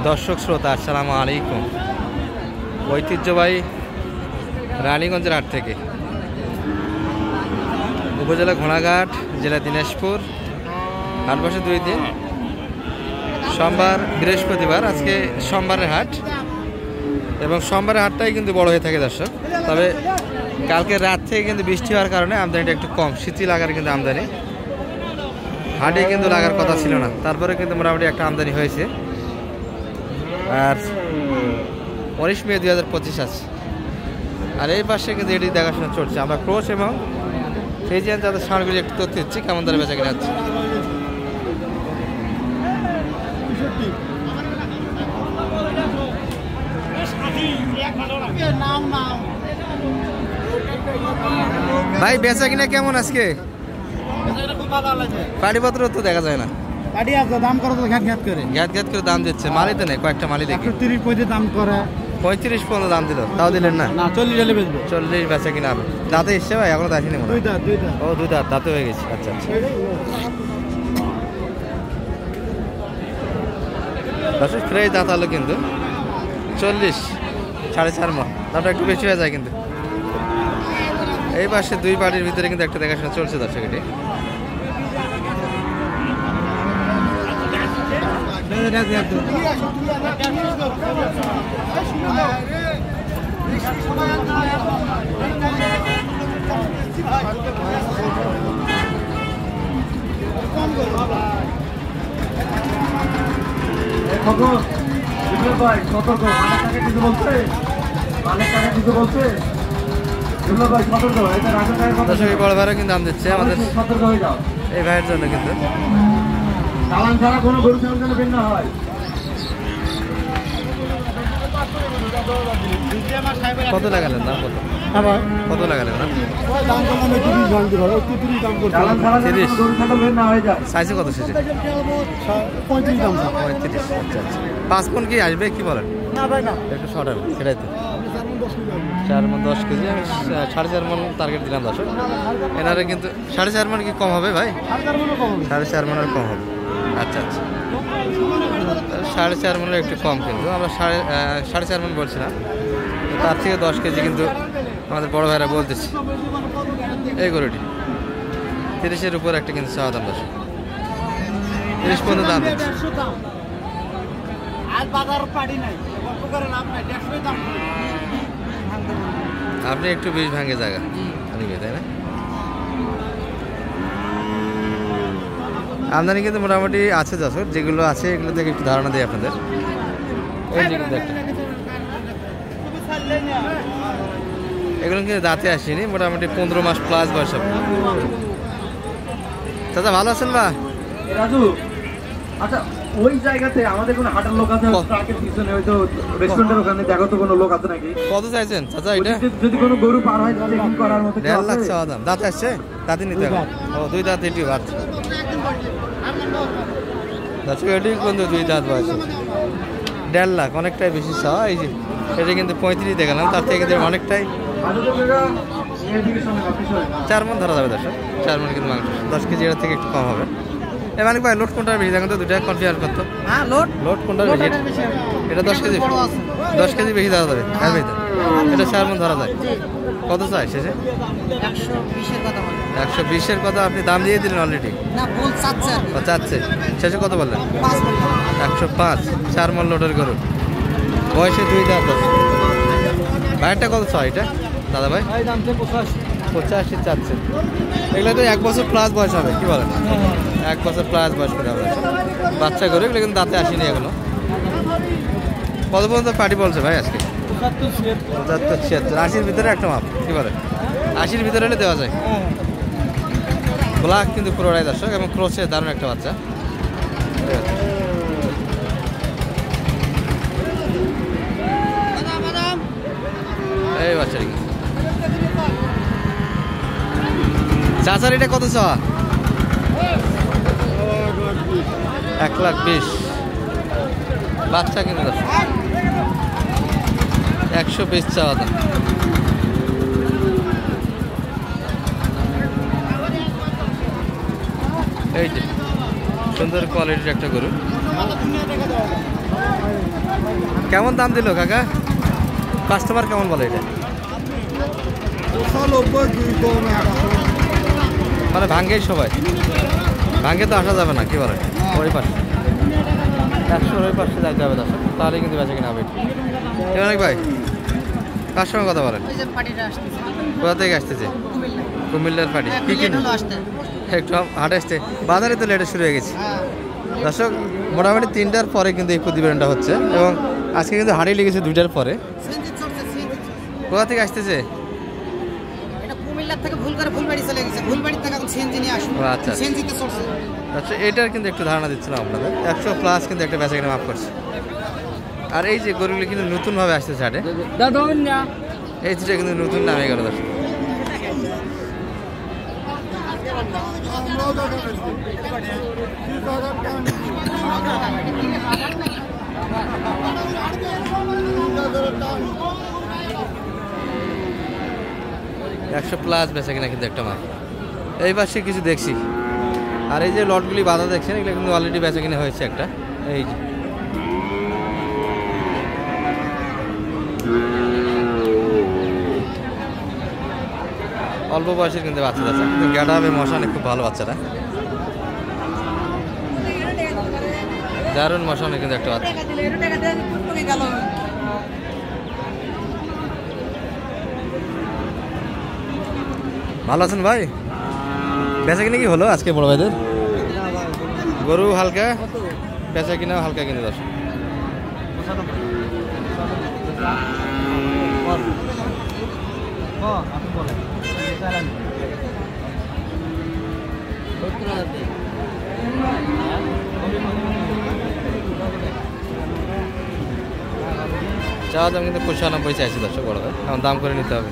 দর্শক শ্রোতা আসসালামু আলাইকুম। ঐতিহ্যবাহী রানীগঞ্জের হাট থেকে, উপজেলা ঘোড়াঘাট, জেলা দিনাজপুর। হাট বসে 2 দিন, সোমবার বৃহস্পতিবার। আজকে সোমবারের হাট এবং সোমবারের হাটটাই কিন্তু বড় হয়ে থাকে দর্শক। তবে কালকে রাত থেকে কিন্তু বৃষ্টি হওয়ার কারণে আমদানিটা একটু কম, শীতই লাগার কিন্তু আমদানি হাটে কিন্তু লাগার কথা ছিল না, তারপরে কিন্তু মোটামুটি একটা আমদানি হয়েছে। আর 19 মে 2025 আছে। আর এই পাশে কিন্তু এটি দেখাশোনা চলছে। আমরা ক্রোশ এবং সেই যে তাদের সারগুলি একটু তথ্য দিচ্ছি কেমন দরে বেচা কিনা হচ্ছে। ভাই বেচা কিনা কেমন আজকে? পাটিপত্র তো দেখা যায় না। পাটি আছে, দাম করে তো ঘাট ঘাট করে দাম দিচ্ছে। মালই তো নেই, কয়েকটা মালই দেখি 30-35 দাম করে। 35 পর্যন্ত দাম দিল, তাও দিলেন না? না, 40 হলে বেচবো। 40 বেচা কিনা হবে। দাঁতে এসছে ভাই? এখনো আসেনি মনে হয়। 2 দাঁত। ও 2 দাঁত, দাঁতে হয়ে গেছে। আচ্ছা আচ্ছা। দর্শক ফ্রেশ দাঁত হলো কিন্তু 40, 4.5 মণ। দামটা একটু বেশি হয়ে যায় কিন্তু। এই পাশে 2 পাটির ভিতরে কিন্তু একটা দেখাশোনা চলছে দর্শক। এটি বড় ভাইরা কিন্তু দাম দিচ্ছে আমাদের এই ভাইয়ের জন্য কিন্তু। কত লাগালেন দাম? কত লাগালেন না? 30 সাইজে কত শেষে? 35। আচ্ছা আচ্ছা। 5 মণ কি আসবে কি বলেন? একটু শর্ট হবে সেটাই তো। 4 মণ 10 কেজি। আমি 4.5 মণ টার্গেট দিলাম দর্শক। এনারে কিন্তু 4.5 মণ কি কম হবে ভাই? 4.5 মণের কম হবে। আচ্ছা আচ্ছা। 4.5 মণের একটু কম কিন্তু আমরা 4.5 মণ বলছি না, তার থেকে 10 কেজি কিন্তু আমাদের বড় ভাইরা বলতেছি। এই গরুটি 30-এর উপর একটা কিন্তু চাওয়া দাম দর্শক। 30 পর্যন্ত দাম দিচ্ছে। আপনি একটু 20 ভাঙে জায়গা নিবে, তাই না? আমদানি কিন্তু মোটামুটি আছে দর্শক। যেগুলো আছে এগুলো থেকে একটু ধারণা দিই আপনাদের। এই যে এগুলো কিন্তু দাঁতে আসেনি, মোটামুটি 15 মাস প্লাস বয়স হবে। দাদা ভালো আছেন বা? আচ্ছা, ওই জায়গাতে আমাদের কোনো হাঁটার লোক আছে? ট্রাকের পিছনে হয়তো রেস্টুরেন্টের ওখানে দেখো তো কোনো লোক আছে নাকি? কত চাইছেন চাচা এটা? যদি কোনো গরু পার হয় চেকিং করার মতো। 1.5 লাখ চাওয়া দাম। দাঁত আসছে? দাঁতে নিতে হবে। ও 2 দাঁত এটিও বাড়ছে। আচ্ছা, এটি কিন্তু 2 দাঁত বয়স। 1.5 লাখ অনেকটাই বেশি চাওয়া। এই যে এটা কিন্তু 35 দেখালাম, তার থেকে অনেকটাই। 4 মণ ধরা যাবে দর্শক। 4 মণ কিন্তু মাংস। 10 কেজি এর থেকে একটু কম হবে। এ মালিক ভাই, লোড কোনটা বেশি দেখেন তো? 2টা কনফিগার করতো। হ্যাঁ, লোড কোনটা বেশি? এটা 10 কেজি। 10 কেজি বেশি ধরা যাবে। হ্যাঁ ভাই, এটা 4 মণ ধরা যায়। কত চাই শেষে? 120-এর কথা আপনি দাম দিয়ে দিলেন অলরেডি। চাচ্ছে শেষে কত বললেন? 105। 4 মণ লোডের গরু, বয়সে 2 দাঁত। ভাইয়েরটা কত চাই এটা দাদা ভাই? 85 চাচ্ছে। এগুলো তো 1 বছর প্লাস বয়স হবে, কি বলেন? 1 বছর প্লাস বয়স করে হবে বাচ্চা গরু। এগুলো কিন্তু দাঁতে আসেনি এগুলো। কত পর্যন্ত পার্টি বলছে ভাই আজকে? 75-76। 80-র ভিতরে একটা মাপ, কি বলেন? 80-র ভিতরে হলে দেওয়া যায়। ব্ল্যাক কিন্তু পুরোটাই দর্শক এবং ক্রোসে দারুণ একটা বাচ্চা। এই বাচ্চাটি চাচার এটা কত চাওয়া? 1,20,000। বাচ্চা কিন্তু 120 চাওয়া দাম। এই যে সুন্দর কোয়ালিটির একটা গরু। কেমন দাম দিল কাকা? কাস্টমার কেমন বলে এটা? মানে ভাঙ্গেই সবাই, ভাঙ্গে তো আসা যাবে না, কি বলে ওই পাশে 100 ওই পাশে যাইতে হবে, দর্শক, তাহলে কিন্তু বেঁচে কিনা হবে। অনেক ভাই কার সঙ্গে কথা বলেন? কোথা থেকে আসতেছে? কুমিল্লার পার্টি। কি কিনে একটু হাটে আসছে, বাজারে তো লেটে শুরু হয়ে গেছে। দর্শক মোটামুটি 3টার পরে কিন্তু এই প্রতিবেদনটা হচ্ছে এবং আজকে কিন্তু হাটে লেগেছে 2টার পরে। কোথা থেকে আসতেছে? আচ্ছা, এটার কিন্তু একটু ধারণা দিচ্ছিলাম আপনাদের। 100+ কিন্তু একটা বেচা কিনে মাফ করছে। আর এই যে গরুগুলি কিন্তু নতুনভাবে আসতেছে হাটে, এই দুটা কিন্তু নতুন নামে গেল দর্শক। +100 বেচা কিনা কিন্তু একটা মাপ। এই পাশে কিছু দেখছি, আর এই যে লটগুলি বাঁধা দেখছেন, এগুলো কিন্তু অলরেডি বেচা কিনা হয়েছে একটা। এই যে অল্প বয়সের কিন্তু বাচ্চা আছে, কিন্তু গেটা হবে মশানে খুব ভালো বাচ্চাটা, দারুণ মশানে কিন্তু একটা বাচ্চা। ভালো আছেন ভাই? বেচা কিনা কি হলো আজকে বড় ভাইদের? গরু হালকা, বেচা কিনা হালকা কিন্তু দর্শক। চাওয়া দাম কিন্তু 95 চাইছি দর্শক বড় ভাই, এখন দাম করে নিতে হবে।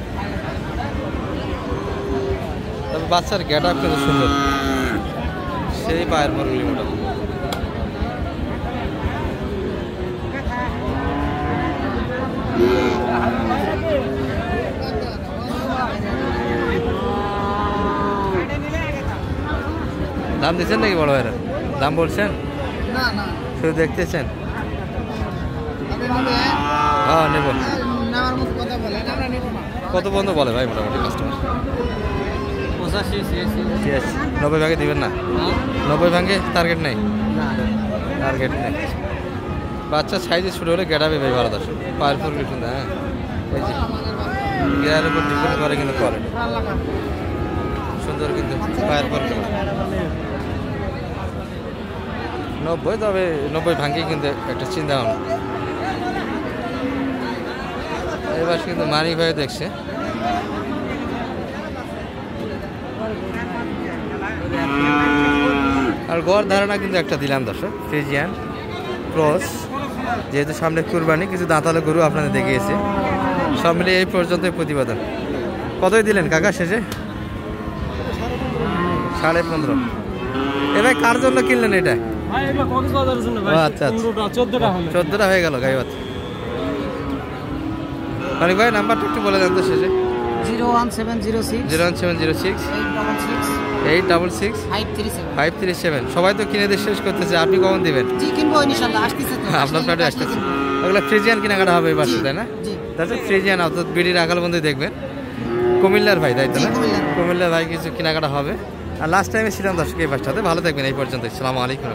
তবে বাচ্চার গেট আপ কিন্তু সুন্দর, সেই পায়ের পরগুলি মোটামুটি। দাম দিচ্ছেন নাকি বড় ভাইরা? দাম বলছেন? শুধু দেখতেছেন? হ্যাঁ নেব। কত পর্যন্ত বলে ভাই মোটামুটি কাস্টমার? 90 ভাগে দিবেন না? 90 ভাগে টার্গেট নেই? টার্গেট নেই। বাচ্চা সাইজে ছোটো হলে গেটাবে ভাই ভালো দর্শক, পায়ের ফুল সুন্দর। হ্যাঁ, এই যে গিয়ারের উপর ডিপেন্ড করে কিন্তু করে সুন্দর, কিন্তু পায়ের ফুল 90, তবে 90 ভাঙ্গে কিন্তু একটা চিন্তা ভাবনা। এবার কিন্তু মানিক ভাই দেখছে, আর গড় ধারণা কিন্তু একটা দিলাম দর্শক, ফ্রিজিয়ান ক্রস, যেহেতু সামনে কুরবানি, কিছু দাঁতালো গরু আপনাদের দেখিয়েছে। সব মিলিয়ে এই পর্যন্ত প্রতিবেদন। কতই দিলেন কাকা শেষে? 15.5। এবার কার জন্য কিনলেন এটা? আচ্ছা, 14টা হয়ে গেল গাই বাচ্চা। মানিক ভাই নাম্বারটা একটু বলে দেন তো শেষে। 01706 866 537। সবাই তো কিনে দিয়ে শেষ করতেছে, আপনি কখন দিবেন? আপনার ফ্ল্যাটে আসতেছে। ওগুলো ফ্রিজিয়ান কেনাকাটা হবে এবার, তাই না? তাহলে ফ্রিজিয়ান অর্থাৎ বিডির আগাল বন্ধু দেখবেন। কুমিল্লার ভাই তাই তো না? কুমিল্লার ভাই কিছু কেনাকাটা হবে। আর লাস্ট টাইমে ছিলাম দর্শক এই পাশটাতে। ভালো থাকবেন এই পর্যন্ত। আসসালামু আলাইকুম।